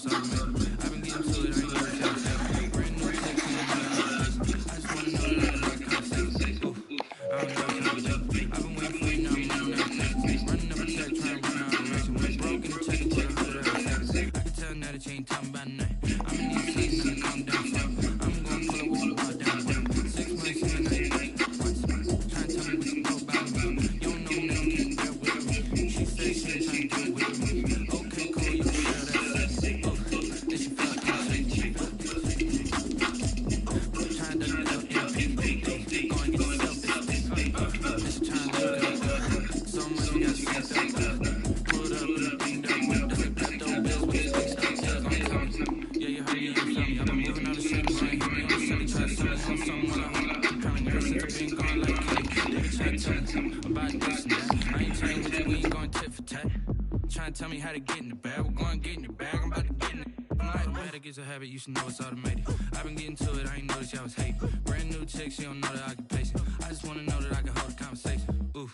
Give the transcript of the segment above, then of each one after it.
what's all the matter. I've been getting to it, I ain't know what y'all say. Brand new text, you don't know the obligation. I just wanna know that I got a lot of conversation. Ooh, I don't know what y'all do. I've been waiting for you, now I'm running out of patience. Running up a check, trying to run an operation. When broke in the check and put 100 out of savings. I can tell now that you ain't talking about nothing. I'ma need something to calm down from. I'm gonna pull up with the bar down. 6 months in, I ain't once. Trying to tell me what you know about me. You don't know nothing, keep it real with me. She said she ain't trying to deal with me. Okay, cool, you can feel that shit. Oh, then she felt cheap. Trying to LMP. Go and get yourself this. Then she trying to look up. So much we got sent up. Pulled up and banged up. That's like Pepto Bills with the fixed up tails. I'm coming. Yeah, you heard me, you feel me. I've been moving all the shit. Trying to hit me on the celly. Try to sell me on something. I'm coming ever since I've been gone like Kelly. They be trying to tell me about this and that. I ain't trying with you, we ain't going tit for tat. Trying to tell me how to get in the bag. We're going to get in the bag. I'm about to get in it. I'm like, bad, it's a habit, you should know it's automated. I've been getting to it, I ain't noticed y'all was hating. Brand new chick, she don't know the occupation. I just wanna know that I can hold a conversation. Ooh,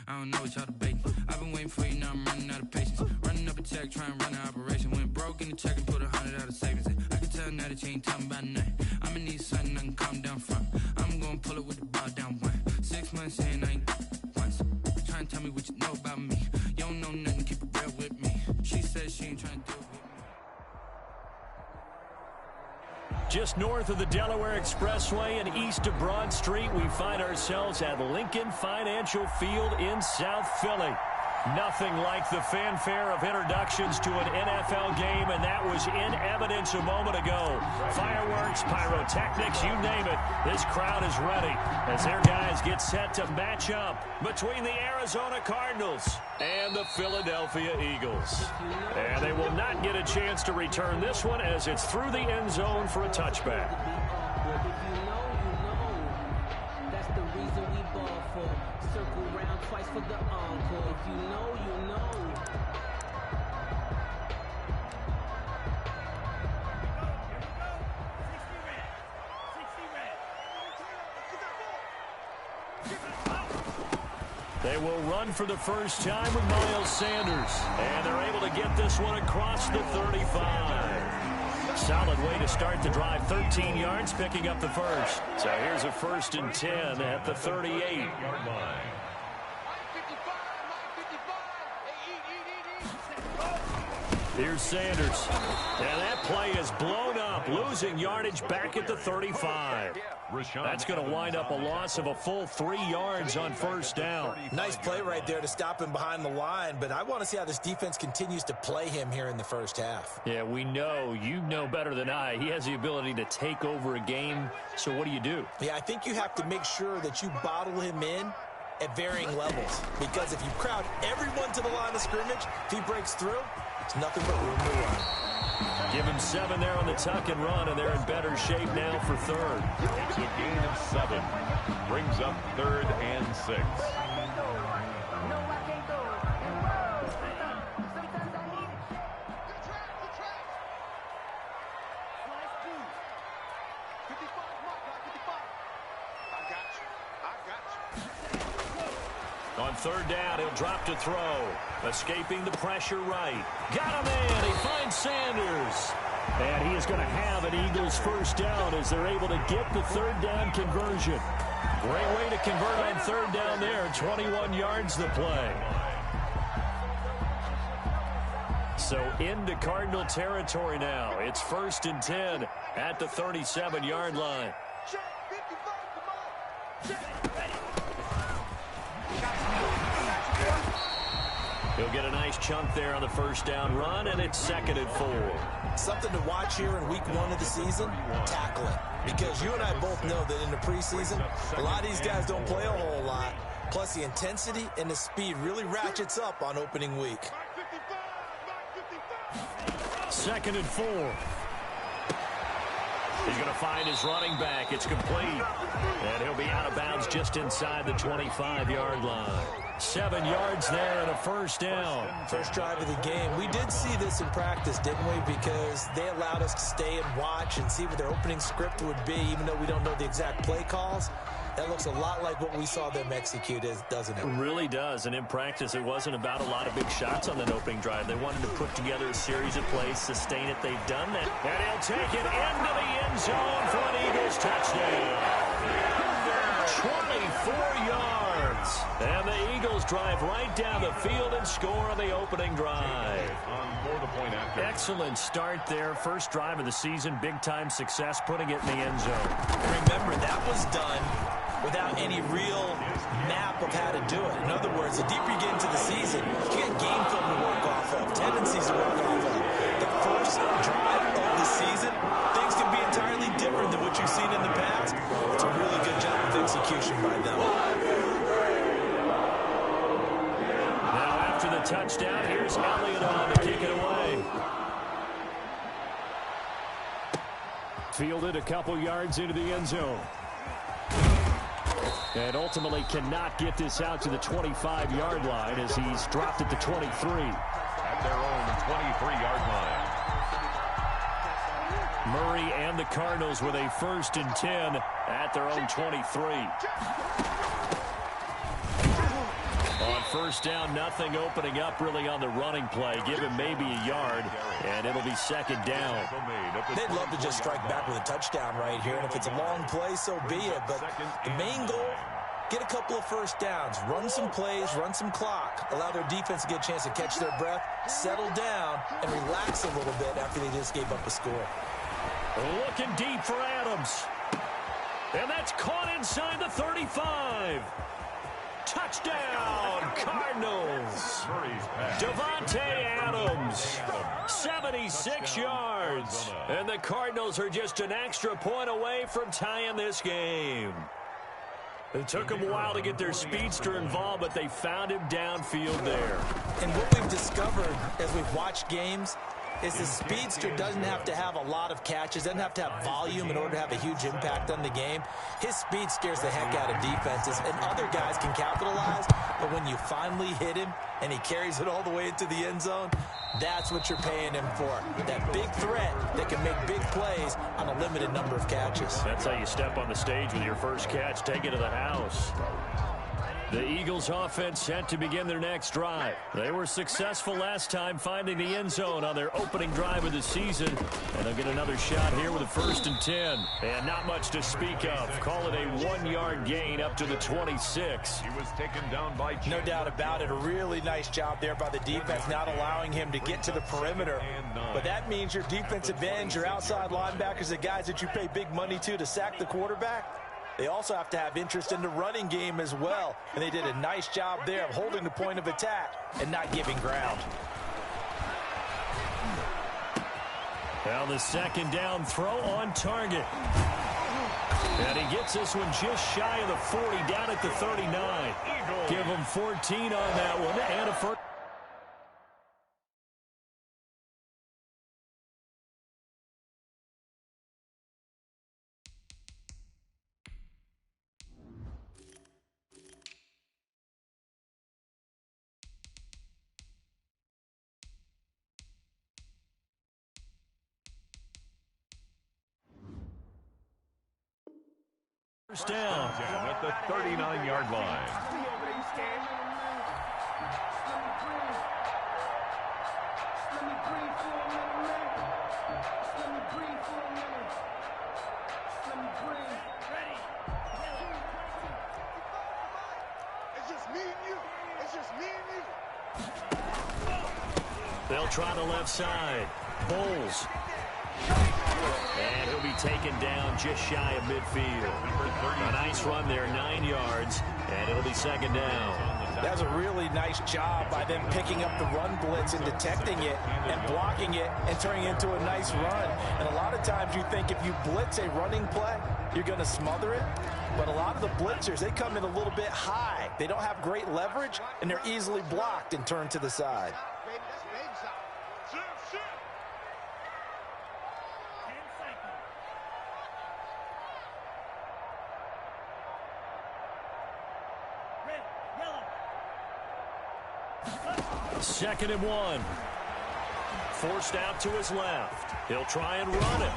I don't know what y'all debating. I've been waiting for you, now I'm running out of patience. Running up a check, trying to run an operation. Went broke in the check and put 100 out of savings. I can tell now that you ain't talking about nothing. I'ma need something I can calm down from. I'm gonna pull it with the bar down 6 months in, I ain't once. Trying to tell me what you know about me. You don't know nothing, keep it real with me. She said she ain't trying to do it with me. Just north of the Delaware Expressway and east of Broad Street, we find ourselves at Lincoln Financial Field in South Philly. Nothing like the fanfare of introductions to an NFL game, and that was in evidence a moment ago. Fireworks, pyrotechnics, you name it. This crowd is ready as their guys get set to match up between the Arizona Cardinals and the Philadelphia Eagles. And they will not get a chance to return this one as it's through the end zone for a touchback. That's the reason we ball for. Circle round twice for the encore. If you know, you know. They will run for the first time with Miles Sanders. And they're able to get this one across the 35. Solid way to start the drive. 13 yards, picking up the first. So here's a 1st and 10 at the 38-yard line. Here's Sanders. And that play is blown up, losing yardage back at the 35. That's going to wind up a loss of a full 3 yards on 1st down. Nice play right there to stop him behind the line, but I want to see how this defense continues to play him here in the first half. Yeah, we know. You know better than I. He has the ability to take over a game, so what do? Yeah, I think you have to make sure that you bottle him in at varying levels, because if you crowd everyone to the line of scrimmage, if he breaks through, it's nothing but room to run. Give him 7 there on the tuck and run, and they're in better shape now for 3rd. It's a gain of 7. Brings up 3rd and 6. On 3rd down, he'll drop to throw. Escaping the pressure right. Got him in. He finds Sanders. And he is going to have an Eagles first down as they're able to get the 3rd down conversion. Great way to convert on 3rd down there. 21 yards the play. So into Cardinal territory now. It's 1st and 10 at the 37-yard line. He'll get a nice chunk there on the 1st down run, and it's 2nd and 4. Something to watch here in week 1 of the season, tackling. Because you and I both know that in the preseason, a lot of these guys don't play a whole lot. Plus, the intensity and the speed really ratchets up on opening week. 2nd and 4. He's going to find his running back. It's complete. And he'll be out of bounds just inside the 25-yard line. 7 yards there and a 1st down. First drive of the game. We did see this in practice, didn't we? Because they allowed us to stay and watch and see what their opening script would be, even though we don't know the exact play calls. That looks a lot like what we saw them execute, doesn't it? It really does, and in practice, it wasn't about a lot of big shots on that opening drive. They wanted to put together a series of plays, sustain it. They've done that. And he'll take it into the end zone for an Eagles touchdown. 24 yards. And the Eagles drive right down the field and score on the opening drive. Excellent start there. First drive of the season. Big-time success putting it in the end zone. Remember, that was done without any real map of how to do it. In other words, the deeper you get into the season, you get game film to work off of, tendencies to work off of. The first drive of the season, things can be entirely different than what you've seen in the past. It's a really good job of execution by them. Now after the touchdown, here's Elliott on to kick it away. Fielded a couple yards into the end zone. And ultimately cannot get this out to the 25-yard line as he's dropped at the 23. At their own 23-yard line. Murray and the Cardinals with a 1st and 10 at their own 23. On first down, nothing opening up really on the running play. Give him maybe a yard, and it'll be second down. They'd love to just strike back with a touchdown right here, and if it's a long play, so be it. But the main goal, get a couple of first downs, run some plays, run some clock, allow their defense to get a chance to catch their breath, settle down, and relax a little bit after they just gave up a score. Looking deep for Adams. And that's caught inside the 35. Touchdown, Cardinals. Davante Adams, 76 yards. And the Cardinals are just an extra point away from tying this game. It took them a while to get their speedster involved, but they found him downfield there. And what we've discovered as we've watched games is the speedster doesn't have to have a lot of catches, doesn't have to have volume in order to have a huge impact on the game. His speed scares the heck out of defenses, and other guys can capitalize, but when you finally hit him and he carries it all the way into the end zone, that's what you're paying him for. That big threat that can make big plays on a limited number of catches. That's how you step on the stage with your first catch, take it to the house. The Eagles offense set to begin their next drive. They were successful last time finding the end zone on their opening drive of the season. And they'll get another shot here with a 1st and 10. And not much to speak of. Call it a 1-yard gain up to the 26. He was taken down by no doubt about it. A really nice job there by the defense, not allowing him to get to the perimeter. But that means your defensive ends, your outside linebackers, the guys that you pay big money to sack the quarterback, they also have to have interest in the running game as well. And they did a nice job there of holding the point of attack and not giving ground. Well, the second down throw on target. And he gets this one just shy of the 40, down at the 39. Give him 14 on that one and a first. First down. At the 39-yard line. They'll try the left side. Bowles. And he'll be taken down just shy of midfield. A nice run there, 9 yards, and it'll be second down. That's a really nice job by them picking up the run blitz and detecting it and blocking it and turning it into a nice run. And a lot of times you think if you blitz a running play, you're going to smother it. But a lot of the blitzers, they come in a little bit high. They don't have great leverage, and they're easily blocked and turned to the side. Second and 1. Forced out to his left. He'll try and run it.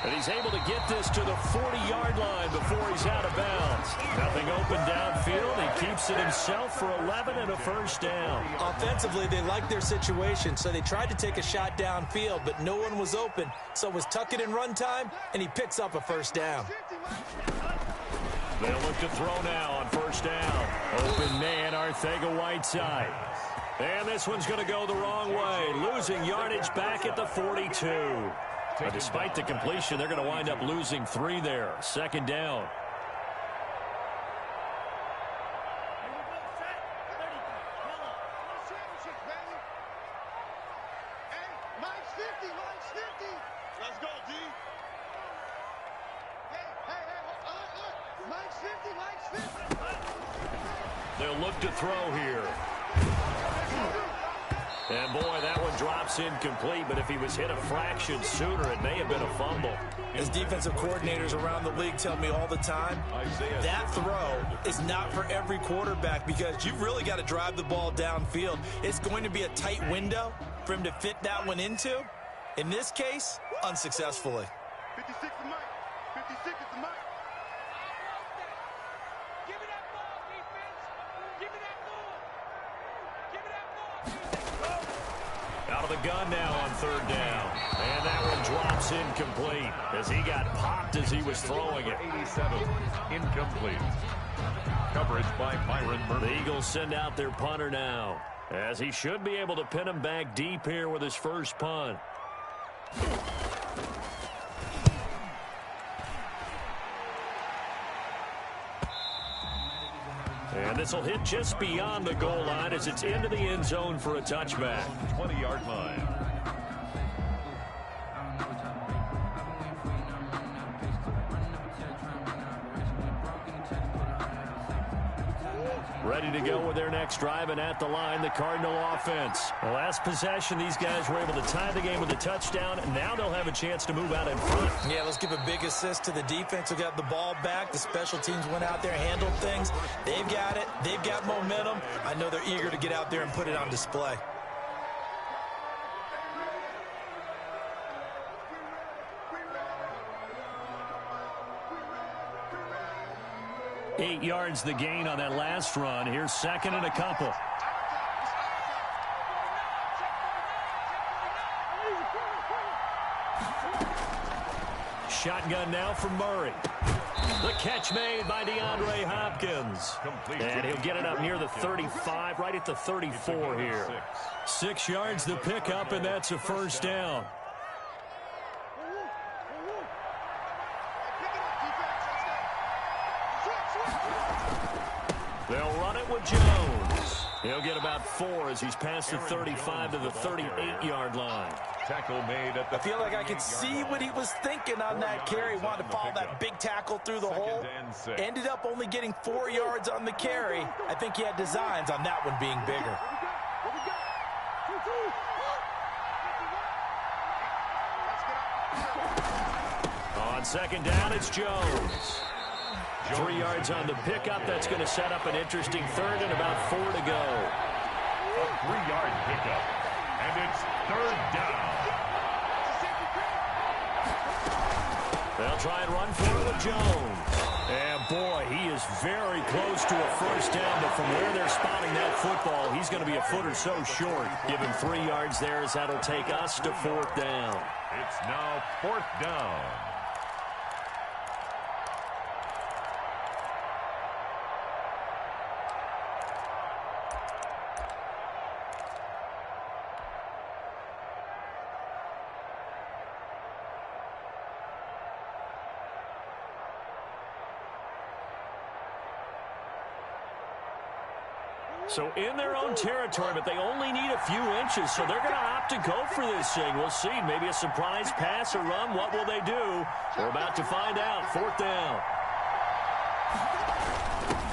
And he's able to get this to the 40-yard line before he's out of bounds. Nothing open downfield. He keeps it himself for 11 and a first down. Offensively, they liked their situation, so they tried to take a shot downfield, but no one was open. So it was tuck it in run time, and he picks up a first down. They'll look to throw now on first down. Open man, Arcega-Whiteside. And this one's going to go the wrong way, losing yardage back at the 42. But despite the completion, they're going to wind up losing 3 there. Second down. Let's go, D. They'll look to throw here. And, boy, that one drops incomplete, but if he was hit a fraction sooner, it may have been a fumble. As defensive coordinators around the league tell me all the time, that throw is not for every quarterback because you've really got to drive the ball downfield. It's going to be a tight window for him to fit that one into. In this case, unsuccessfully. 56 is Mike. 56 is the Mike. Out of the gun now on third down. And that one drops incomplete as he got popped as he was throwing it. 87, incomplete. Coverage by Byron Murphy. The Eagles send out their punter now, as he should be able to pin him back deep here with his first punt. And this will hit just beyond the goal line as it's into the end zone for a touchback. 20-yard line. Ready to go with their next drive, and at the line, the Cardinal offense. The last possession, these guys were able to tie the game with a touchdown. Now they'll have a chance to move out in front. Yeah, let's give a big assist to the defense who got the ball back. The special teams went out there, handled things. They've got it. They've got momentum. I know they're eager to get out there and put it on display. Eight yards the gain on that last run. Here's second and a couple. Shotgun now for Murray. The catch made by DeAndre Hopkins. And he'll get it up near the 35, right at the 34 here. 6 yards the pickup, and that's a first down. They'll run it with Jones. He'll get about 4 as he's past the 35 to the 38-yard line. Tackle made at the I feel like I could see what he was thinking on that carry. Wanted to follow that big tackle through the hole. Ended up only getting 4 yards on the carry. I think he had designs on that one being bigger. On second down, it's Jones. 3 yards on the pickup. That's going to set up an interesting third and about 4 to go. A 3-yard pickup. And it's third down. They'll try and run for it with Jones. And, boy, he is very close to a first down, but from where they're spotting that football, he's going to be a foot or so short. Give him 3 yards there as that'll take us to fourth down. It's now fourth down. So in their own territory, but they only need a few inches, so they're going to opt to go for this thing. We'll see. Maybe a surprise pass or run. What will they do? We're about to find out. Fourth down.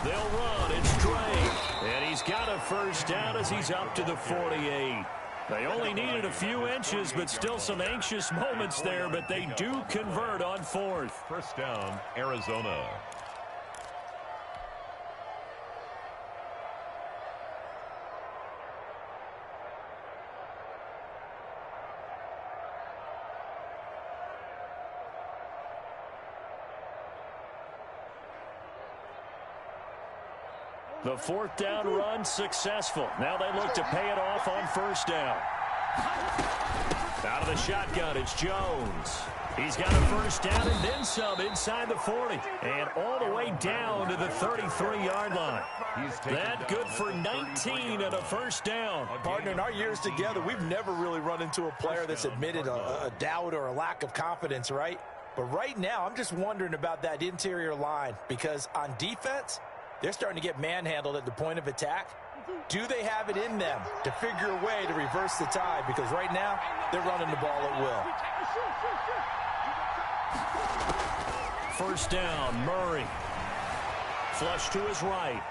They'll run. It's Drake. And he's got a first down as he's up to the 48. They only needed a few inches, but still some anxious moments there, but they do convert on fourth. First down, Arizona. The fourth down run successful. Now they look to pay it off on first down. Out of the shotgun, it's Jones. He's got a first down and then some inside the 40. And all the way down to the 33-yard line. That good for 19 and a first down. Partner, in our years together, we've never really run into a player that's admitted a doubt or a lack of confidence, right? But right now, I'm just wondering about that interior line because on defense, they're starting to get manhandled at the point of attack. Do they have it in them to figure a way to reverse the tide? Because right now, they're running the ball at will. First down, Murray. Flush to his right.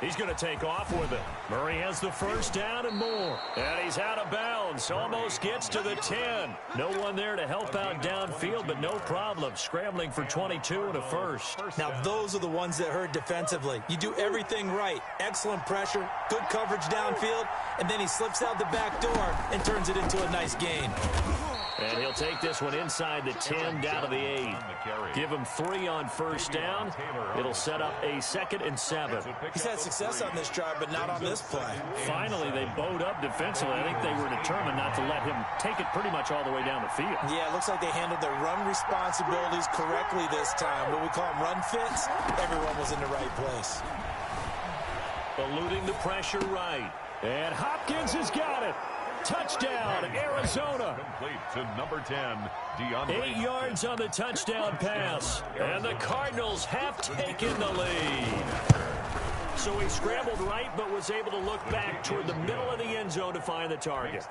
He's going to take off with it. Murray has the first down and more. And he's out of bounds. Almost gets to the 10. No one there to help out downfield, but no problem. Scrambling for 22 and a first. Now, those are the ones that hurt defensively. You do everything right. Excellent pressure, good coverage downfield, and then he slips out the back door and turns it into a nice gain. And he'll take this one inside the 10 down to the 8. Give him 3 on first down. It'll set up a 2nd and 7. He's had success on this drive, but not on this play. Finally, they bowed up defensively. I think they were determined not to let him take it pretty much all the way down the field. Yeah, it looks like they handled their run responsibilities correctly this time. What we call them run fits, everyone was in the right place. Eluding the pressure right. And Hopkins has got it. Touchdown, Arizona. Complete to number 10, 8 yards on the touchdown pass. And the Cardinals have taken the lead. So he scrambled right, but was able to look back toward the middle of the end zone to find the target.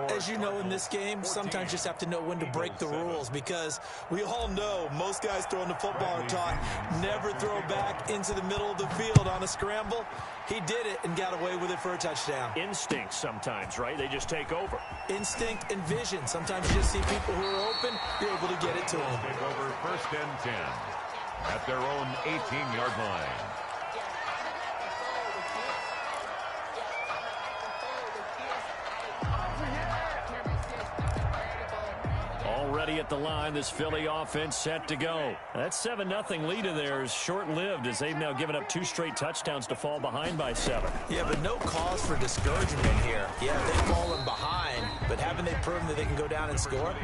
As you know, in this game, sometimes you just have to know when to break the rules because we all know most guys throwing the football are taught never throw back into the middle of the field on a scramble. He did it and got away with it for a touchdown. Instinct sometimes, right? They just take over. Instinct and vision. Sometimes you just see people who are open, you're able to get it to them. Take over 1st and 10 at their own 18-yard line. Already at the line, this Philly offense set to go. That 7-0 lead of theirs short-lived as they've now given up 2 straight touchdowns to fall behind by 7. Yeah, but no cause for discouragement here. Yeah, they've fallen behind, but haven't they proven that they can go down and score?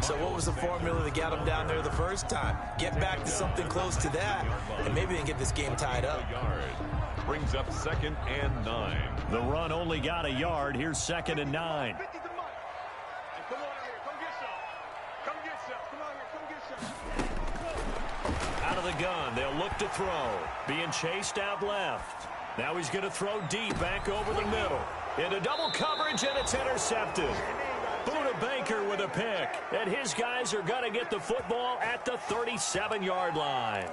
So what was the formula that got them down there the first time? Get back to something close to that, and maybe they can get this game tied up. Brings up 2nd and 9. The run only got a yard. Here's 2nd and 9. Out of the gun, they'll look to throw. Being chased out left. Now he's going to throw deep back over the middle. Into double coverage, and it's intercepted. Buda Baker with a pick. And his guys are going to get the football at the 37-yard line.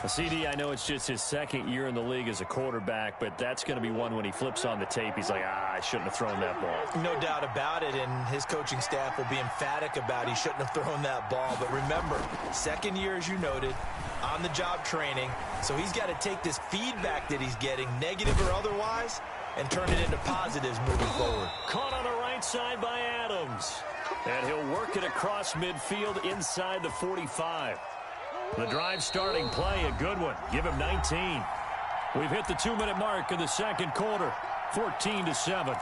CD, I know it's just his 2nd year in the league as a quarterback, but that's going to be one when he flips on the tape. He's like, I shouldn't have thrown that ball. No doubt about it, and his coaching staff will be emphatic about he shouldn't have thrown that ball. But remember, 2nd year, as you noted, on-the-job training, so he's got to take this feedback that he's getting, negative or otherwise, and turn it into positives moving forward. Caught on the right side by Adams. And he'll work it across midfield inside the 45. The drive starting play, a good one. Give him 19. We've hit the 2-minute mark in the 2nd quarter, 14-7.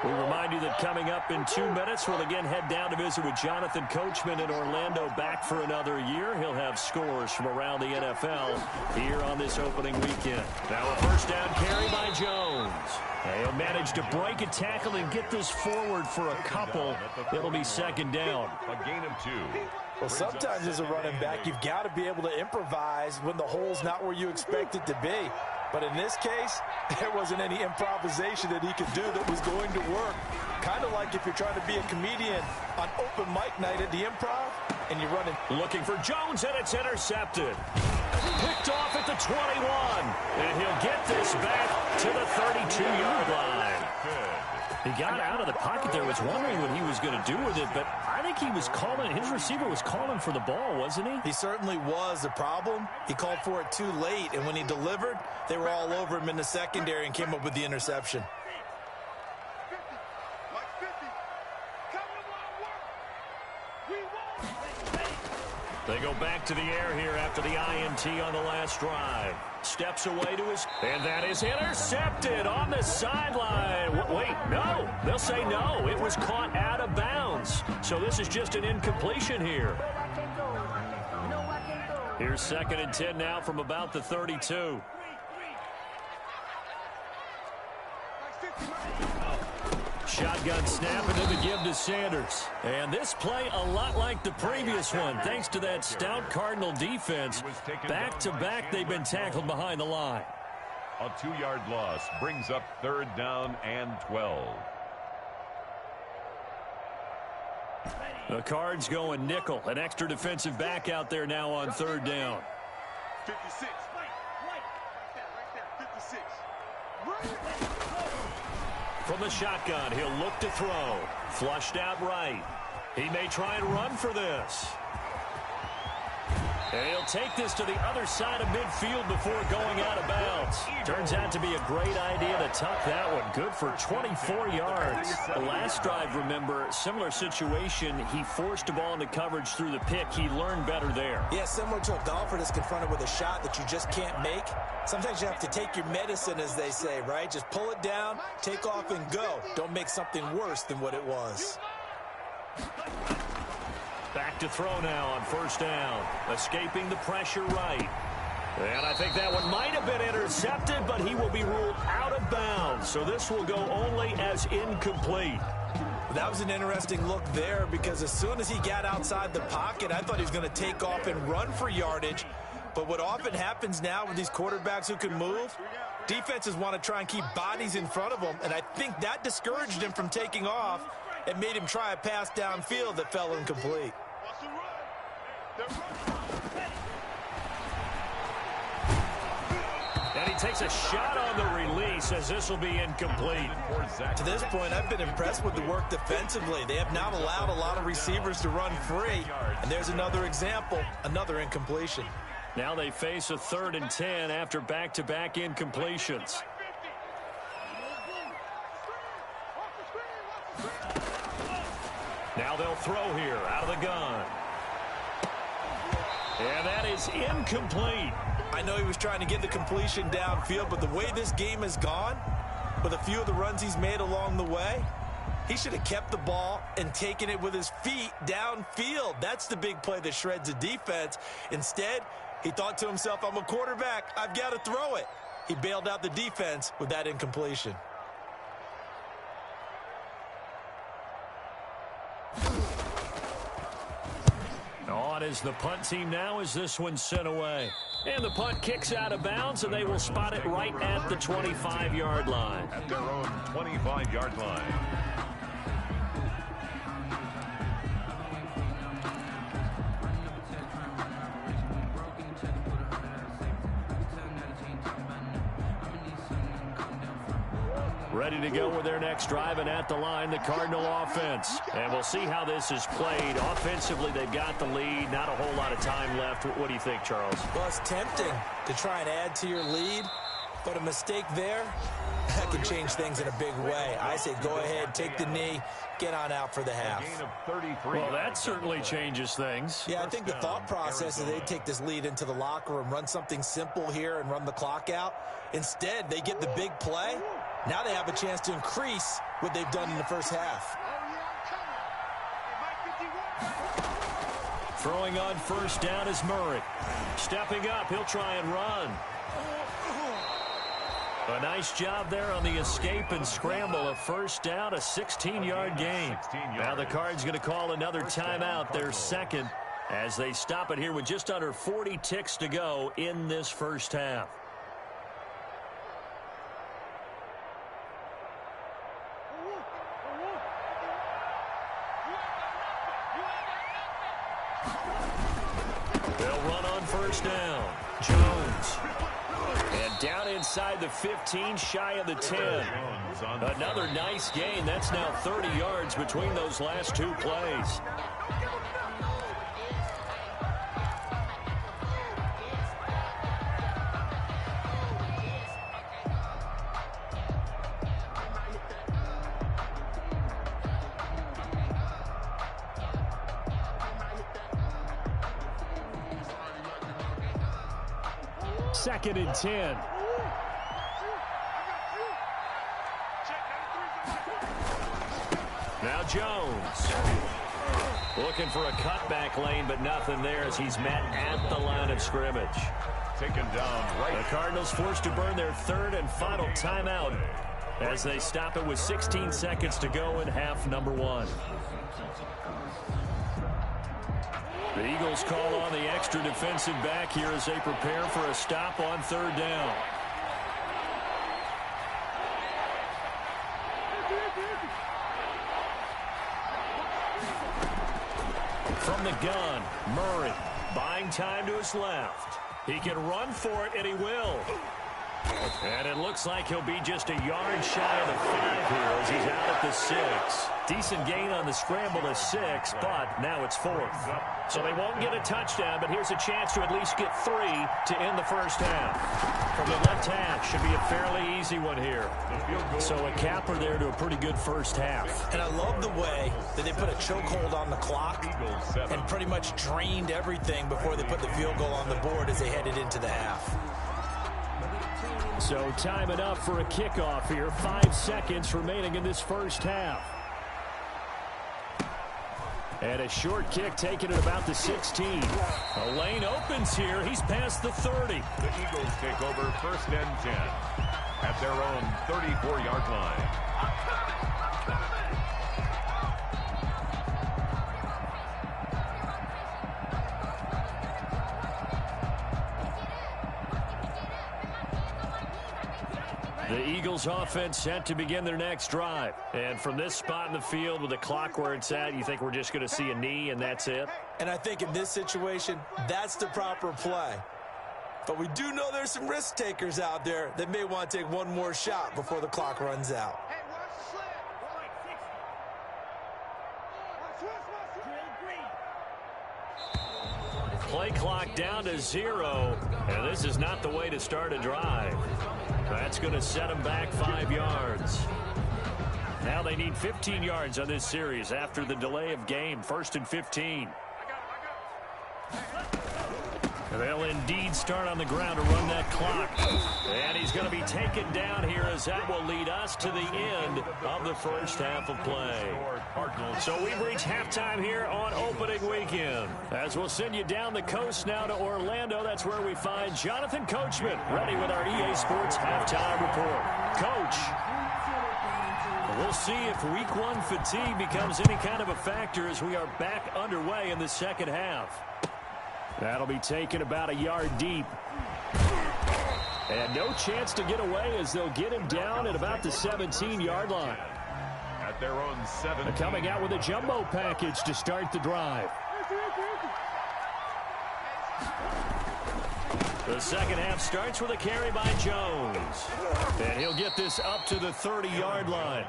We remind you that coming up in 2 minutes, we'll again head down to visit with Jonathan Coachman in Orlando, back for another year. He'll have scores from around the NFL here on this opening weekend. Now a first down carry by Jones. He'll manage to break a tackle and get this forward for a couple. It'll be 2nd down. A gain of 2. Well, sometimes as a running back, you've got to be able to improvise when the hole's not where you expect it to be. But in this case, there wasn't any improvisation that he could do that was going to work. Kind of like if you're trying to be a comedian on open mic night at the Improv and you're running. Looking for Jones, and it's intercepted. Picked off at the 21. And he'll get this back to the 32-yard line. He got out of the pocket there, was wondering what he was going to do with it, but I think he was calling, his receiver was calling for the ball, wasn't he? He certainly was. The problem, he called for it too late, and when he delivered, they were all over him in the secondary and came up with the interception. They go back to the air here after the INT on the last drive. Steps away to his, and that is intercepted on the sideline. Wait, no. They'll say no. It was caught out of bounds. So this is just an incompletion here. Here's 2nd and 10 now from about the 32. Shotgun snap into the give to Sanders. And this play a lot like the previous one, thanks to that stout Cardinal defense. Back-to-back, they've been tackled behind the line. A 2-yard loss brings up 3rd down and 12. The Cards going nickel. An extra defensive back out there now on 3rd down. 56. Right there. 56. From the shotgun, he'll look to throw. Flushed out right. He may try and run for this. And he'll take this to the other side of midfield before going out of bounds. Turns out to be a great idea to tuck that one. Good for 24 yards. The last drive, remember, similar situation. He forced a ball into coverage through the pick. He learned better there. Yeah, similar to a golfer that's confronted with a shot that you just can't make. Sometimes you have to take your medicine, as they say, right? Just pull it down, take off, and go. Don't make something worse than what it was. Back to throw now on 1st down. Escaping the pressure right. And I think that one might have been intercepted, but he will be ruled out of bounds. So this will go only as incomplete. That was an interesting look there because as soon as he got outside the pocket, I thought he was going to take off and run for yardage. But what often happens now with these quarterbacks who can move, defenses want to try and keep bodies in front of them, and I think that discouraged him from taking off and made him try a pass downfield that fell incomplete. And he takes a shot on the release as this will be incomplete. To this point, I've been impressed with the work defensively. They have not allowed a lot of receivers to run free. And there's another example, another incompletion. Now they face a 3rd and 10 after back-to-back incompletions. Now they'll throw here out of the gun. And that is incomplete. I know he was trying to get the completion downfield, but the way this game has gone, with a few of the runs he's made along the way, he should have kept the ball and taken it with his feet downfield. That's the big play that shreds the defense. Instead, he thought to himself, I'm a quarterback, I've got to throw it. He bailed out the defense with that incompletion. On is the punt team now as this one's sent away. And the punt kicks out of bounds, and they will spot it right at the 25-yard line. At their own 25-yard line. Ready to go with their next drive, and at the line, the Cardinal offense. And we'll see how this is played. Offensively, they've got the lead. Not a whole lot of time left. What do you think, Charles? Well, it's tempting to try and add to your lead, but a mistake there, that can change things in a big way. I say go ahead, take the knee, get on out for the half. Well, that certainly changes things. Yeah, I think the thought process is they'd take this lead into the locker room, run something simple here and run the clock out. Instead, they get the big play. Now they have a chance to increase what they've done in the first half. Throwing on 1st down is Murray. Stepping up, he'll try and run. A nice job there on the escape and scramble. A 1st down, a 16-yard gain. Now the Cards going to call another timeout, their 2nd, as they stop it here with just under 40 ticks to go in this first half. They'll run on 1st down. Jones. And down inside the 15, shy of the 10. Another nice gain. That's now 30 yards between those last 2 plays. 2nd and 10. Now Jones. Looking for a cutback lane, but nothing there as he's met at the line of scrimmage. Taken down right. The Cardinals forced to burn their 3rd and final timeout as they stop it with 16 seconds to go in half number 1. The Eagles call on the extra defensive back here as they prepare for a stop on 3rd down. From the gun, Murray buying time to his left. He can run for it, and he will. And it looks like he'll be just a yard shy of the 5 here as he's out at the 6. Decent gain on the scramble to 6, but now it's 4th. So they won't get a touchdown, but here's a chance to at least get 3 to end the first half. From the left half, should be a fairly easy one here. So a capper there to a pretty good first half. And I love the way that they put a chokehold on the clock and pretty much drained everything before they put the field goal on the board as they headed into the half. So time it up for a kickoff here. 5 seconds remaining in this first half. And a short kick taken at about the 16. A lane opens here. He's past the 30. The Eagles take over 1st and 10 at their own 34-yard line. The Eagles offense set to begin their next drive. And from this spot in the field with the clock where it's at, you think we're just going to see a knee and that's it? And I think in this situation, that's the proper play. But we do know there's some risk takers out there that may want to take one more shot before the clock runs out. Play clock down to 0, and this is not the way to start a drive. That's going to set them back 5 yards. Now they need 15 yards on this series after the delay of game. 1st and 15. And they'll indeed start on the ground to run that clock. And he's going to be taken down here as that will lead us to the end of the first half of play. So we've reached halftime here on opening weekend. As we'll send you down the coast now to Orlando, that's where we find Jonathan Coachman ready with our EA Sports halftime report. Coach, we'll see if week 1 fatigue becomes any kind of a factor as we are back underway in the second half. That'll be taken about a yard deep. And no chance to get away as they'll get him down at about the 17-yard line. At their own 7. Coming out with a jumbo package to start the drive. The second half starts with a carry by Jones. And he'll get this up to the 30-yard line.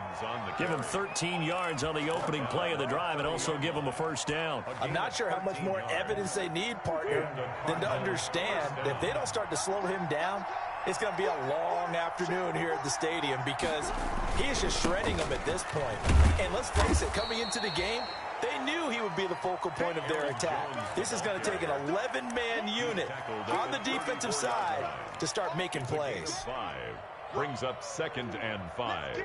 Give him 13 yards on the opening play of the drive and also give him a first down. I'm not sure how much more evidence they need, partner, than to understand that if they don't start to slow him down, it's going to be a long afternoon here at the stadium because he is just shredding them at this point. And let's face it, coming into the game, they knew he would be the focal point of their attack. This is going to take an 11-man unit on the defensive side to start making plays. 5 brings up 2nd and 5.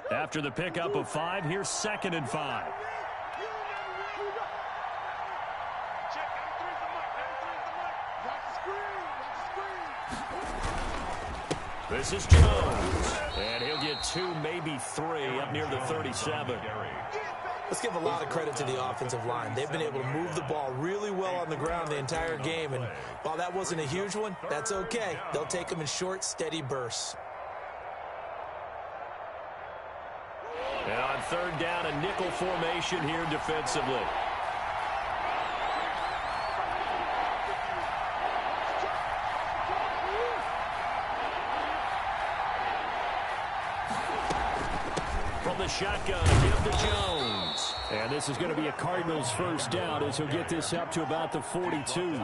After the pickup of 5, here's 2nd and 5. This is Jones, and he'll get 2, maybe 3, up near the 37. Let's give a lot of credit to the offensive line. They've been able to move the ball really well on the ground the entire game, and while that wasn't a huge one, that's okay. They'll take them in short, steady bursts. And on 3rd down, a nickel formation here defensively. The shotgun, give to Jones. And this is going to be a Cardinals first down as he'll get this up to about the 42.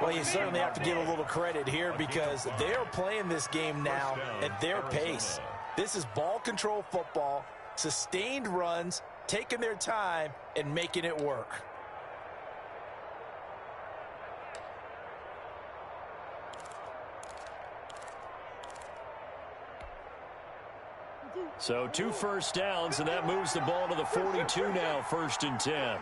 Well, you certainly have to give a little credit here because they're playing this game now at their pace. This is ball control football, sustained runs, taking their time, and making it work. So 2 first downs, and that moves the ball to the 42 now, 1st and 10.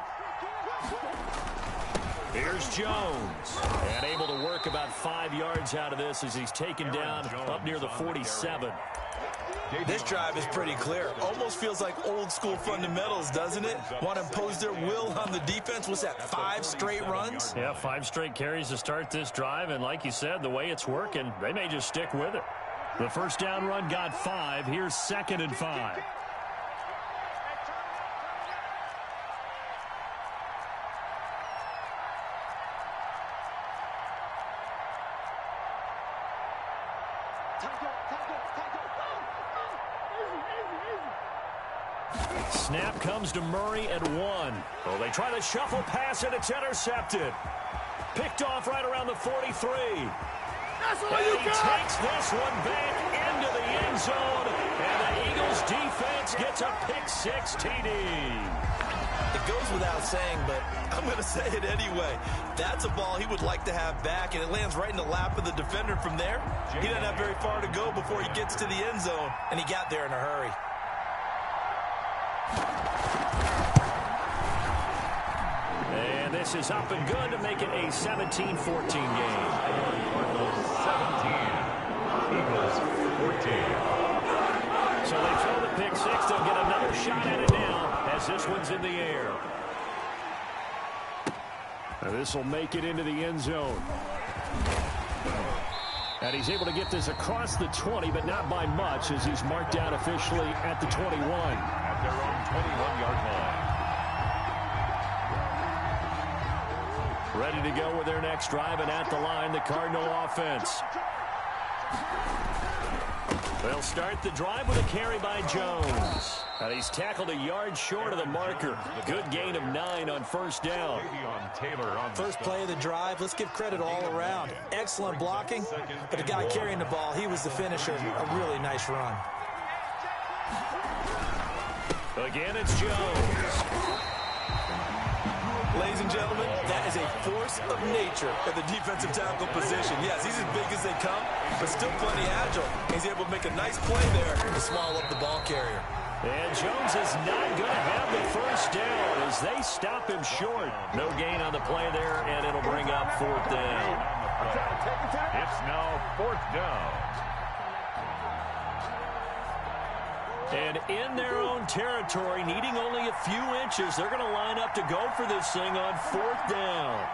Here's Jones, and able to work about 5 yards out of this as he's taken down up near the 47. This drive is pretty clear. Almost feels like old school fundamentals, doesn't it? Want to impose their will on the defense. What's that, 5 straight runs? Yeah, 5 straight carries to start this drive, and like you said, the way it's working, they may just stick with it. The first down run got 5. Here's 2nd and 5. Snap comes to Murray at 1. Oh, they try the shuffle pass, and it's intercepted. Picked off right around the 43. And he takes this one back into the end zone, and the Eagles defense gets a pick-6 TD. It goes without saying, but I'm going to say it anyway. That's a ball he would like to have back, and it lands right in the lap of the defender from there. He doesn't have very far to go before he gets to the end zone, and he got there in a hurry. And this is up and good to make it a 17-14 game. Cardinals 17, Eagles 14. So they throw the pick-6. They'll get another shot at it now as this one's in the air. And this will make it into the end zone. And he's able to get this across the 20, but not by much, as he's marked down officially at the 21. At their own 21-yard line. Ready to go with their next drive, and at the line, the Cardinal offense. They'll start the drive with a carry by Jones. And he's tackled a yard short of the marker. Good gain of 9 on first down. First play of the drive, let's give credit all around. Excellent blocking, but the guy carrying the ball, he was the finisher. A really nice run. Again, it's Jones. Ladies and gentlemen, that is a force of nature at the defensive tackle position. Yes, he's as big as they come, but still plenty agile. He's able to make a nice play there to swallow up the ball carrier. And Jones is not going to have the first down as they stop him short. No gain on the play there, and it'll bring up 4th down. It's now 4th down. And in their own territory, needing only a few inches, they're going to line up to go for this thing on 4th down.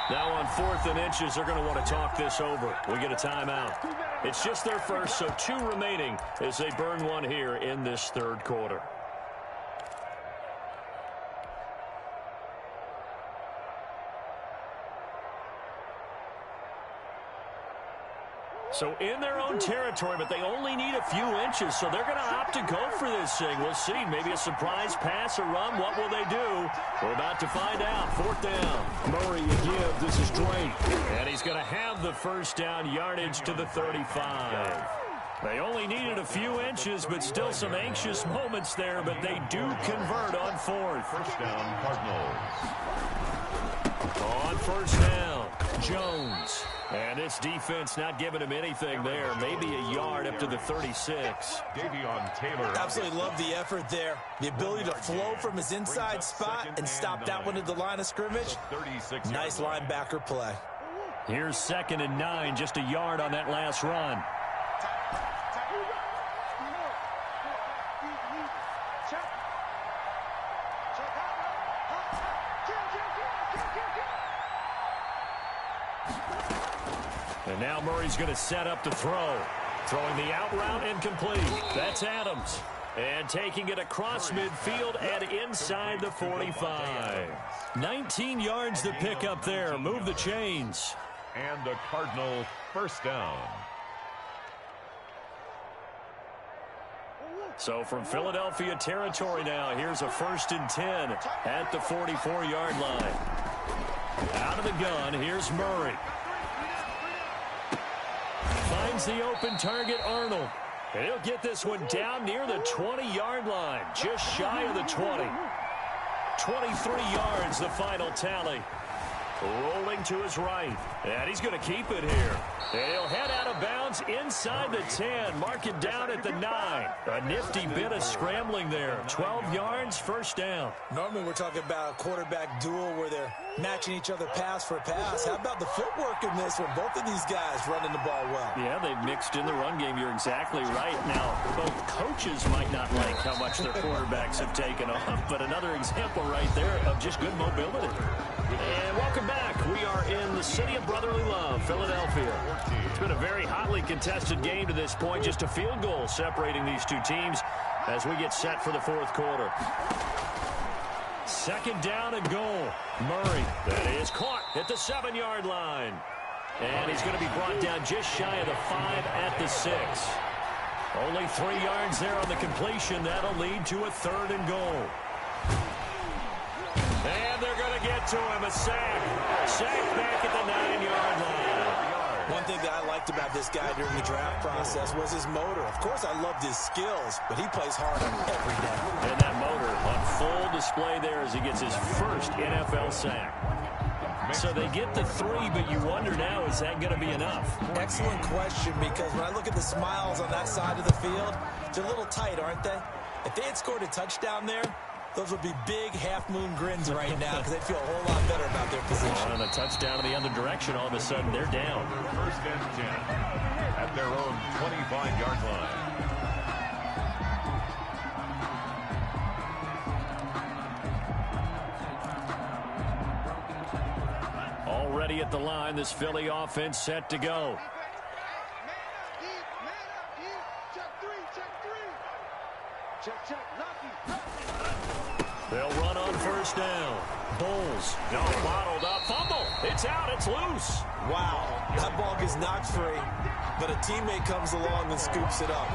Now on 4th and inches, they're going to want to talk this over. We get a timeout. It's just their first, so 2 remaining as they burn one here in this 3rd quarter. So in their own territory, but they only need a few inches, so they're going to opt to go for this thing. We'll see. Maybe a surprise pass or run. What will they do? We're about to find out. 4th down. Murray again. This is Drake. And he's going to have the first down yardage to the 35. They only needed a few inches, but still some anxious moments there, but they do convert on 4th. First down, Cardinals. On first down, Jones. And this defense not giving him anything there. Maybe a yard up to the 36. Davion Taylor. Absolutely love the effort there. The ability to flow from his inside spot and stop that one at the line of scrimmage. Nice linebacker play. Here's 2nd and 9, just a yard on that last run. And now Murray's going to set up to throw. Throwing the out route incomplete. That's Adams. And taking it across midfield and inside the 45. 19 yards to pick up there. Move the chains. And the Cardinal first down. So from Philadelphia territory now, here's a 1st and 10 at the 44-yard line. Out of the gun, here's Murray. Finds the open target, Arnold. And he'll get this one down near the 20-yard line, just shy of the 20. 23 yards, the final tally. Rolling to his right. And he's going to keep it here. And he'll head out of bounds inside the 10. Mark it down at the 9. A nifty bit of scrambling there. 12 yards, first down. Normally we're talking about a quarterback duel where they're matching each other pass for pass. How about the footwork in this one? Both of these guys running the ball well. Yeah, they've mixed in the run game. You're exactly right. Now, both coaches might not like how much their quarterbacks have taken off, but another example right there of just good mobility. And welcome back. We are in the city of brotherly love, Philadelphia. It's been a very hotly contested game to this point. Just a field goal separating these two teams as we get set for the fourth quarter. Second down and goal. Murray, that is caught at the 7-yard line. And he's going to be brought down just shy of the 5 at the 6. Only 3 yards there on the completion. That'll lead to a 3rd and goal. And they're going to get to him. A sack. Sack back at the 9-yard line. One thing that I liked about this guy during the draft process was his motor. Of course, I loved his skills, but he plays hard on every down. And that motor on full display there as he gets his first NFL sack. So they get the 3, but you wonder now, is that going to be enough? Excellent question, because when I look at the smiles on that side of the field, they're a little tight, aren't they? If they had scored a touchdown there, those would be big half-moon grins right now because they'd feel a whole lot better about their position. On a touchdown in the other direction, all of a sudden they're down. First and 10 at their own 25-yard line. Already at the line, this Philly offense set to go. They'll run on first down. Bulls. No, bottled up. Fumble. It's out. It's loose. Wow. That ball gets knocked free, but a teammate comes along and scoops it up.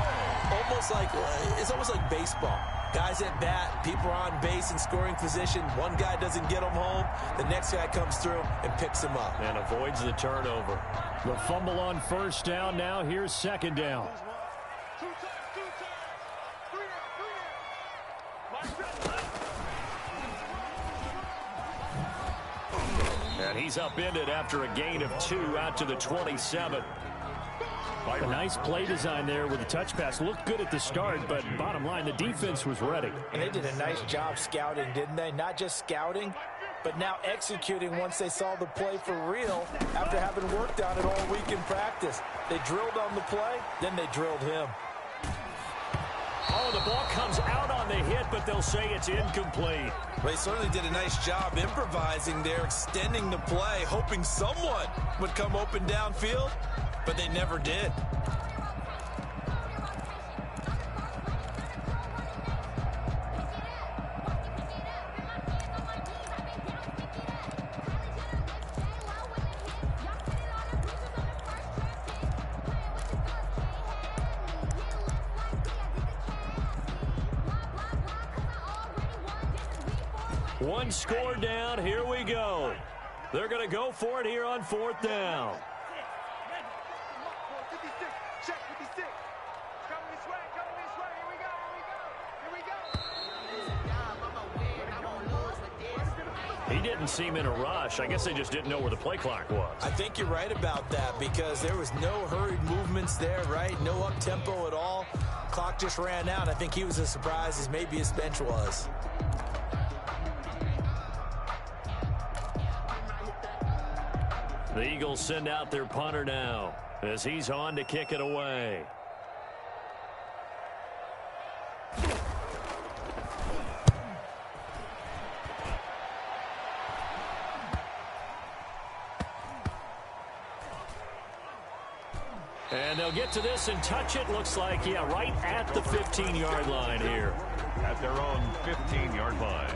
It's almost like baseball. Guys at bat, people are on base in scoring position. One guy doesn't get him home. The next guy comes through and picks him up. And avoids the turnover. The fumble on first down. Now here's second down. And he's upended after a gain of 2 out to the 27. A nice play design there with the touch pass. Looked good at the start, but bottom line, the defense was ready. And they did a nice job scouting, didn't they? Not just scouting, but now executing once they saw the play for real after having worked on it all week in practice. They drilled on the play, then they drilled him. Oh, the ball comes out on the hit, but they'll say it's incomplete. Well, they certainly did a nice job improvising there, extending the play, hoping someone would come open downfield, but they never did. One score down. Here we go. They're going to go for it here on fourth down. He didn't seem in a rush. I guess they just didn't know where the play clock was. I think you're right about that because there was no hurried movements there, right? No up-tempo at all. Clock just ran out. I think he was as surprised as maybe his bench was. The Eagles send out their punter now as he's on to kick it away. And they'll get to this and touch it. Looks like, yeah, right at the 15-yard line here. At their own 15-yard line.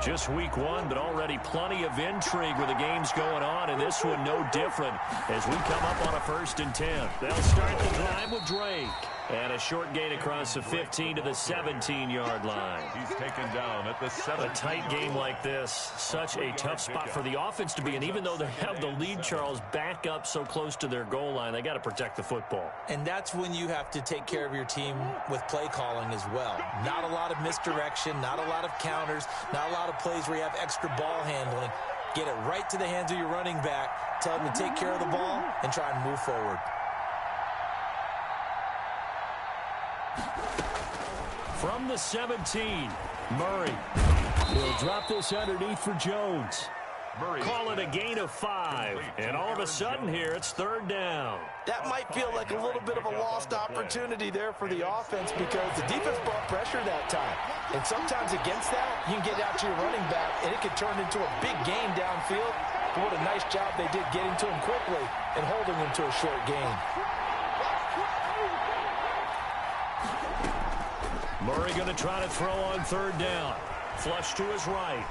Just week one, but already plenty of intrigue with the games going on, and this one no different as we come up on a 1st and 10. They'll start the drive with Drake. And a short gain across the 15 to the 17-yard line. He's taken down at the 7. A tight game like this, such a tough spot for the offense to be in. Even though they have the lead, Charles, back up so close to their goal line, they got to protect the football. And that's when you have to take care of your team with play calling as well. Not a lot of misdirection, not a lot of counters, not a lot of plays where you have extra ball handling. Get it right to the hands of your running back, tell them to take care of the ball, and try and move forward. From the 17, Murray will drop this underneath for Jones. Murray. Call it a gain of 5. And all of a sudden here, it's 3rd down. That might feel like a little bit of a lost opportunity there for the offense because the defense brought pressure that time. And sometimes against that, you can get out to your running back, and it can turn into a big gain downfield. But what a nice job they did getting to him quickly and holding him to a short gain. Murray going to try to throw on 3rd down. Flush to his right.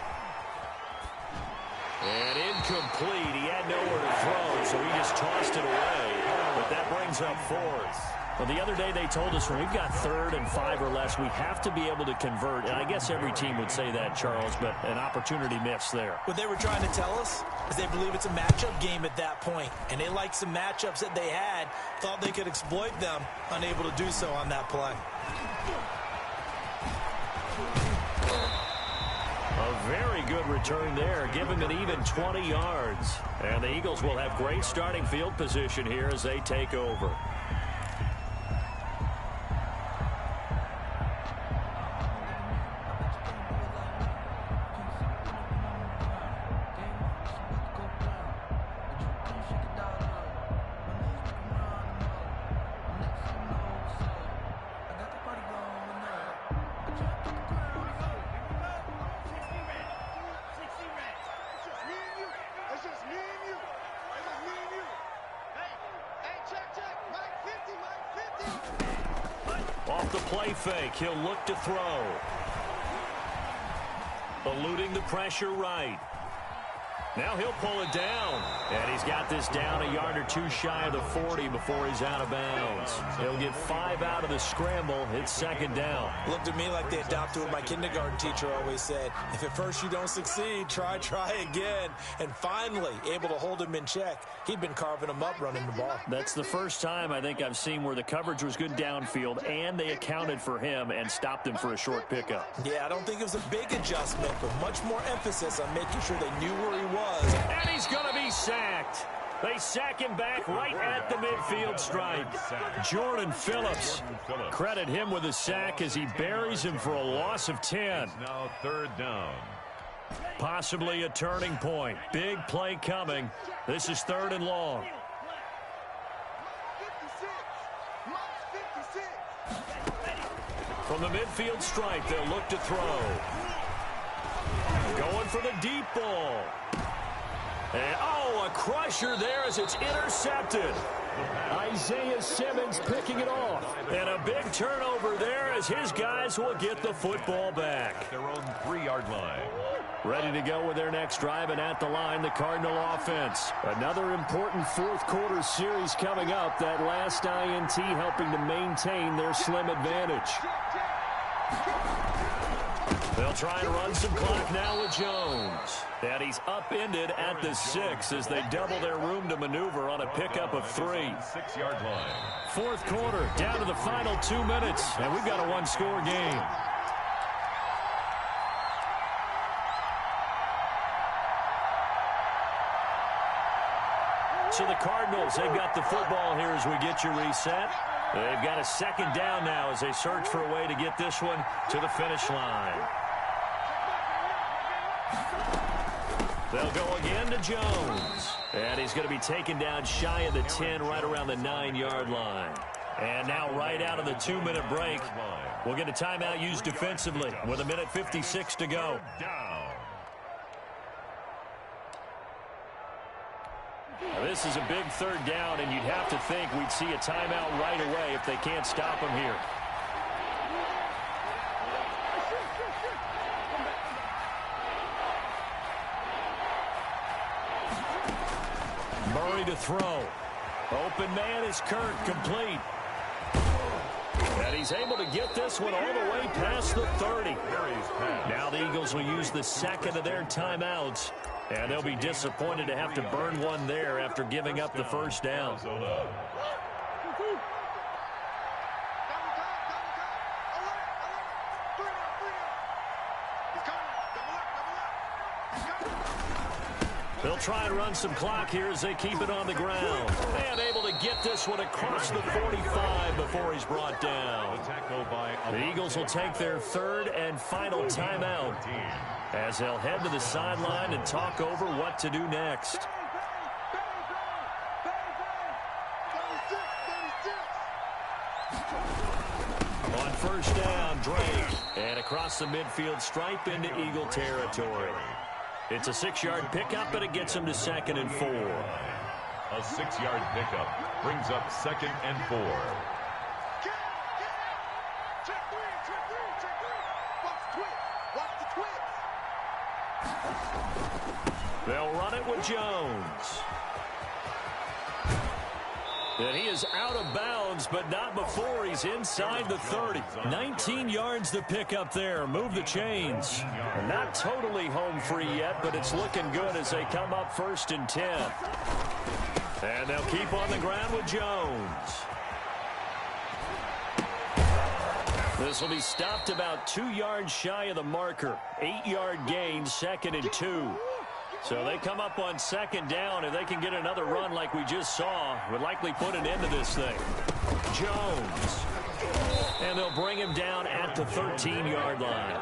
And incomplete. He had nowhere to throw, so he just tossed it away. But that brings up 4th. Well, the other day they told us when we've got 3rd and 5 or less, we have to be able to convert. And I guess every team would say that, Charles, but an opportunity missed there. What they were trying to tell us is they believe it's a matchup game at that point. And they liked some matchups that they had, thought they could exploit them, unable to do so on that play. A very good return there. Give him an even 20 yards. And the Eagles will have great starting field position here as they take over. Off the play fake, he'll look to throw. Eluding the pressure right. Now he'll pull it down. And he's got this down a yard or two shy of the 40 before he's out of bounds. He'll get 5 out of the scramble. It's 2nd down. Looked to me like they adopted what my kindergarten teacher always said. If at first you don't succeed, try again. And finally, able to hold him in check. He'd been carving him up running the ball. That's the first time I think I've seen where the coverage was good downfield and they accounted for him and stopped him for a short pickup. Yeah, I don't think it was a big adjustment, but much more emphasis on making sure they knew where he was. And he's going to be sacked. They sack him back right at the midfield stripe. Jordan Phillips. Credit him with a sack as he buries him for a loss of 10. Now 3rd down. Possibly a turning point. Big play coming. This is 3rd and long. 56. From the midfield stripe, they'll look to throw. Going for the deep ball. And, a crusher there as it's intercepted. Isaiah Simmons picking it off. And a big turnover there as his guys will get the football back. At their own 3-yard line. Ready to go with their next drive, and at the line, the Cardinal offense. Another important 4th quarter series coming up. That last INT helping to maintain their slim advantage. They'll try and run some clock now with Jones. And he's upended at the 6 as they double their room to maneuver on a pickup of 3. 6-yard line. 4th quarter, down to the final 2 minutes, and we've got a 1-score game. So the Cardinals, they've got the football here as we get you reset. They've got a 2nd down now as they search for a way to get this one to the finish line. They'll go again to Jones. And he's going to be taken down shy of the 10, right around the 9-yard line. And now right out of the 2-minute break, we'll get a timeout used defensively with 1:56 to go. Now, this is a big 3rd down, and you'd have to think we'd see a timeout right away if they can't stop him here. Murray to throw. Open man is Kirk, complete. he's able to get this one all the way past the 30. Now the Eagles will use the second of their timeouts, and they'll be disappointed to have to burn one there after giving up the first down. They'll try and run some clock here as they keep it on the ground. And able to get this one across the 45 before he's brought down. The Eagles will take their third and final timeout as they'll head to the sideline and talk over what to do next. On first down, Drake. And across the midfield stripe into Eagle territory. It's a 6-yard pickup, but it gets him to 2nd and 4. A 6-yard pickup brings up 2nd and 4. They'll run it with Jones. And he is out of bounds, but not before he's inside the 30. 19 yards to pick up there. Move the chains. Not totally home free yet, but it's looking good as they come up 1st and 10. And they'll keep on the ground with Jones. This will be stopped about 2 yards shy of the marker. 8-yard gain, 2nd and 2. So they come up on 2nd down. If they can get another run like we just saw, would likely put an end to this thing. Jones. And they'll bring him down at the 13-yard line.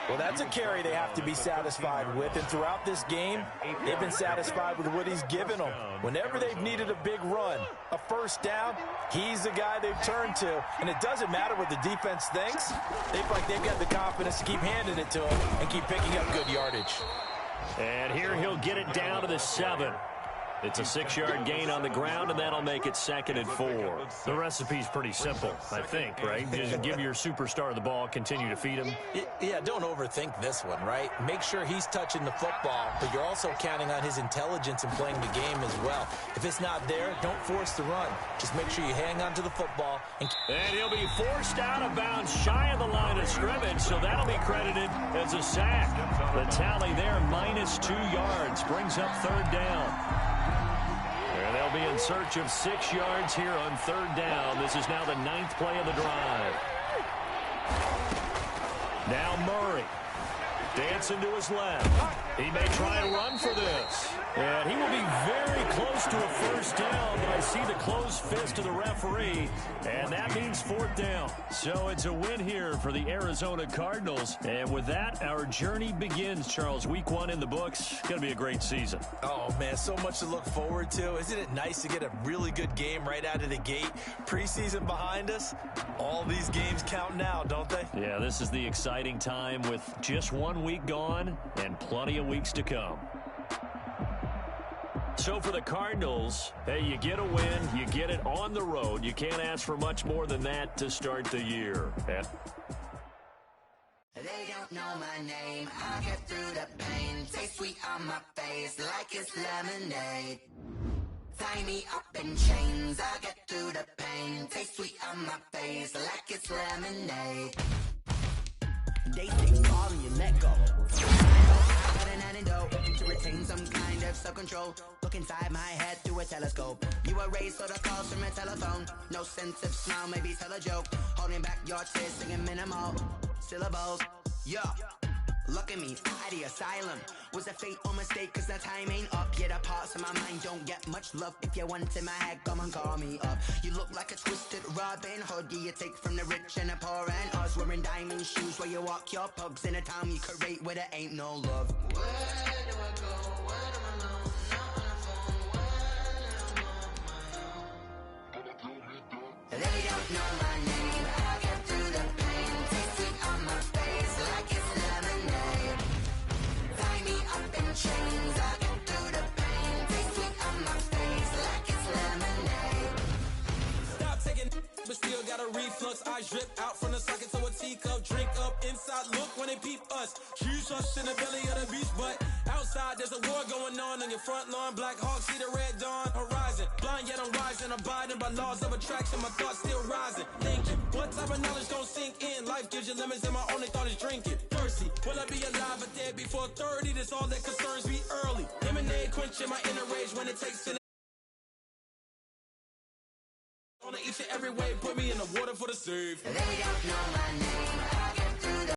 Well, that's a carry they have to be satisfied with. And throughout this game, they've been satisfied with what he's given them. Whenever they've needed a big run, a first down, he's the guy they've turned to. And it doesn't matter what the defense thinks. They feel like they've got the confidence to keep handing it to him and keep picking up good yardage. And here he'll get it down to the 7. It's a 6-yard gain on the ground, and that'll make it 2nd and 4. The recipe's pretty simple, I think, right? Just give your superstar the ball, continue to feed him. Yeah, don't overthink this one, right? Make sure he's touching the football, but you're also counting on his intelligence in playing the game as well. If it's not there, don't force the run. Just make sure you hang on to the football. And he'll be forced out of bounds shy of the line of scrimmage, so that'll be credited as a sack. The tally there, -2 yards, brings up 3rd down. And they'll be in search of 6 yards here on 3rd down. This is now the 9th play of the drive. Now Murray. Dancing to his left. He may try and run for this. And he will be very close to a first down, but I see the closed fist of the referee, and that means 4th down. So it's a win here for the Arizona Cardinals. And with that, our journey begins, Charles. Week 1 in the books. Going to be a great season. Oh, man, so much to look forward to. Isn't it nice to get a really good game right out of the gate? Preseason behind us. All these games count now, don't they? Yeah, this is the exciting time with just 1 week gone and plenty of weeks to come. So for the Cardinals, hey, you get a win, you get it on the road. You can't ask for much more than that to start the year. They don't know my name. I get through the pain. Taste sweet on my face like it's lemonade. Tie me up in chains. I get through the pain. Taste sweet on my face like it's lemonade. They say sorry and let go. I got an antidote to retain some kind of self-control. Look inside my head through a telescope. You erase all the calls from a telephone. No sense of smile, maybe tell a joke. Holding back your tears, singing minimal syllables. Yeah. Look at me, out of the asylum. Was a fate or mistake, cause the time ain't up. Yeah, the parts of my mind don't get much love. If you want in my head, come and call me up. You look like a twisted Robin Hood. Yeah, you take from the rich and the poor and us. Wearing diamond shoes where you walk your pugs. In a town you create where there ain't no love. Where do I go? Where am I alone? Not on the phone. When I'm on my own. They don't know my name. I get through the pain. Taste sweet on my face like it's lemonade. Tie me up in chains. I get through the pain. Taste sweet on my face like it's lemonade. Stop taking but still got a reflux. Eyes drip out from the socket to a teacup. Drink up inside, look when they peep us. Choose us in the belly of the beast, but outside there's a war going on your front lawn. Black Hawk, see the red dawn horizon. Blind yet I'm rising, abiding by laws of attraction. My thoughts still rising. Thinking, what type my knowledge gon' sink in. Life gives you lemons and my only thought is drinking. Thirsty, will I be alive or dead before 30? That's all that concerns me early. Lemonade quenching my inner rage when it takes to on each and every way, put me in the water for the save. They don't know my name.